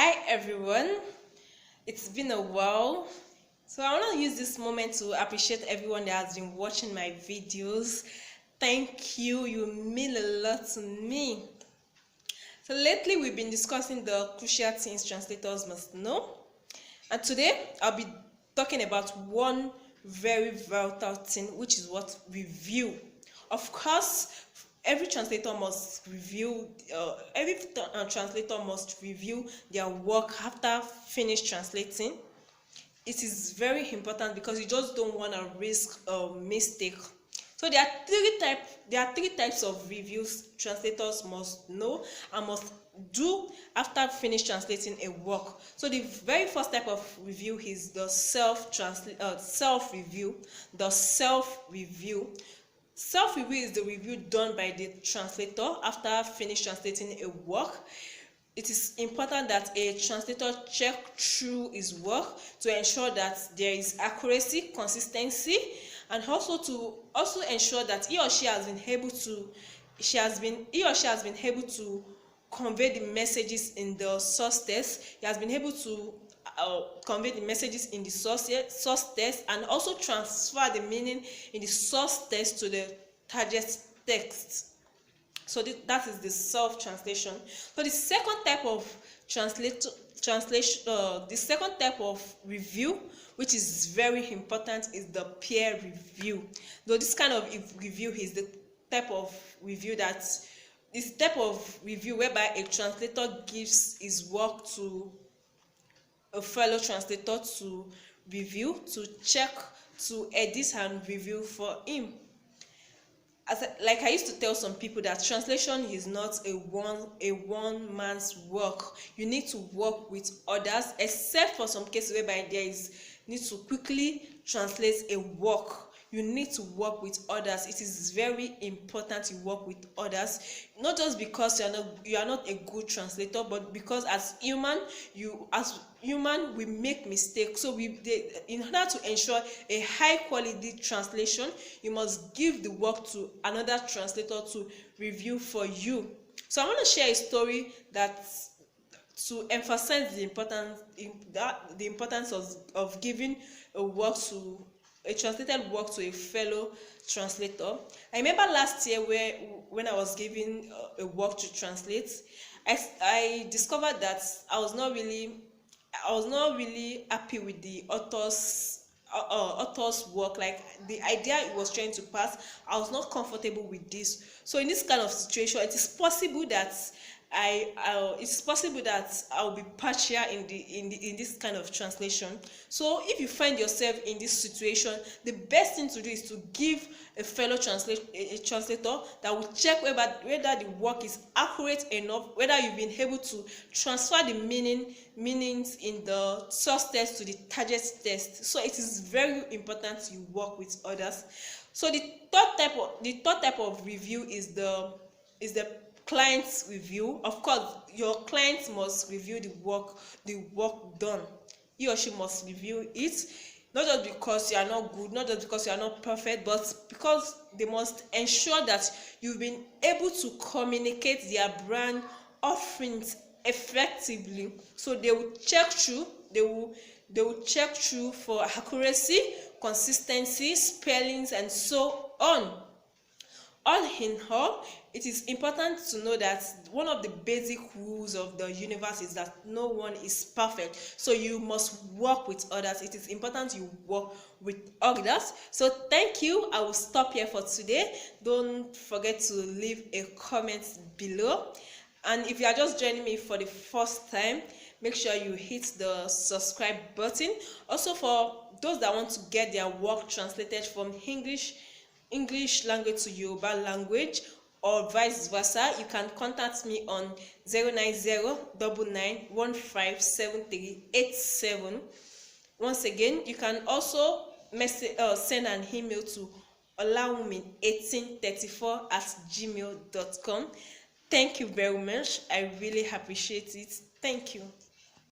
Hi everyone, it's been a while. So I want to use this moment to appreciate everyone that has been watching my videos. Thank you, you mean a lot to me. So lately we've been discussing the crucial things translators must know. And today I'll be talking about one very vital thing, which is what review. Of course, every translator must review. Translator must review their work after finish translating. It is very important because you just don't want to risk a mistake. So there are three types of reviews translators must know and must do after finish translating a work. So the very first type of review is the self-review. The self-review. Self-review is the review done by the translator after finish translating a work. It is important that a translator check through his work to ensure that there is accuracy, consistency, and also to ensure that he or she has been able to convey the messages in the source text. He has been able to convey the messages in the source text and also transfer the meaning in the source text to the target text. So that is the self-translation. So the second type of the second type of review, which is very important, is the peer review. Though this kind of review is the type of review whereby a translator gives his work to a fellow translator to review, to check, to edit and review for him. Like I used to tell some people that translation is not a one man's work. You need to work with others, except for some cases whereby there is need to quickly translate a work. You need to work with others. It is very important you work with others, not just because you are not a good translator, but because as human we make mistakes. So in order to ensure a high quality translation, you must give the work to another translator to review for you. So I want to share a story that to emphasize the importance of giving a translated work to a fellow translator. I remember last year when I was giving a work to translate, I discovered that I was not really happy with the author's work. Like the idea it was trying to pass, I was not comfortable with this. So in this kind of situation, it is possible that I'll be partial in this kind of translation. So if you find yourself in this situation, the best thing to do is to give a fellow translator that will check whether the work is accurate enough, whether you've been able to transfer the meanings in the source text to the target text. So it is very important you work with others. So the third type of review is the client's review. Of course, your client must review the work done. He or she must review it, not just because you are not good, not just because you are not perfect, but because they must ensure that you've been able to communicate their brand offerings effectively. So they will check through. They will check through for accuracy, consistency, spellings, and so on. All in all, it is important to know that one of the basic rules of the universe is that no one is perfect. So you must work with others. It is important you work with others. So thank you. I will stop here for today. Don't forget to leave a comment below. And if you are just joining me for the first time, make sure you hit the subscribe button. Also, for those that want to get their work translated from English language to Yoruba language, or vice versa, you can contact me on 09099157387. Once again, you can also send an email to olawumi1834@gmail.com. Thank you very much. I really appreciate it. Thank you.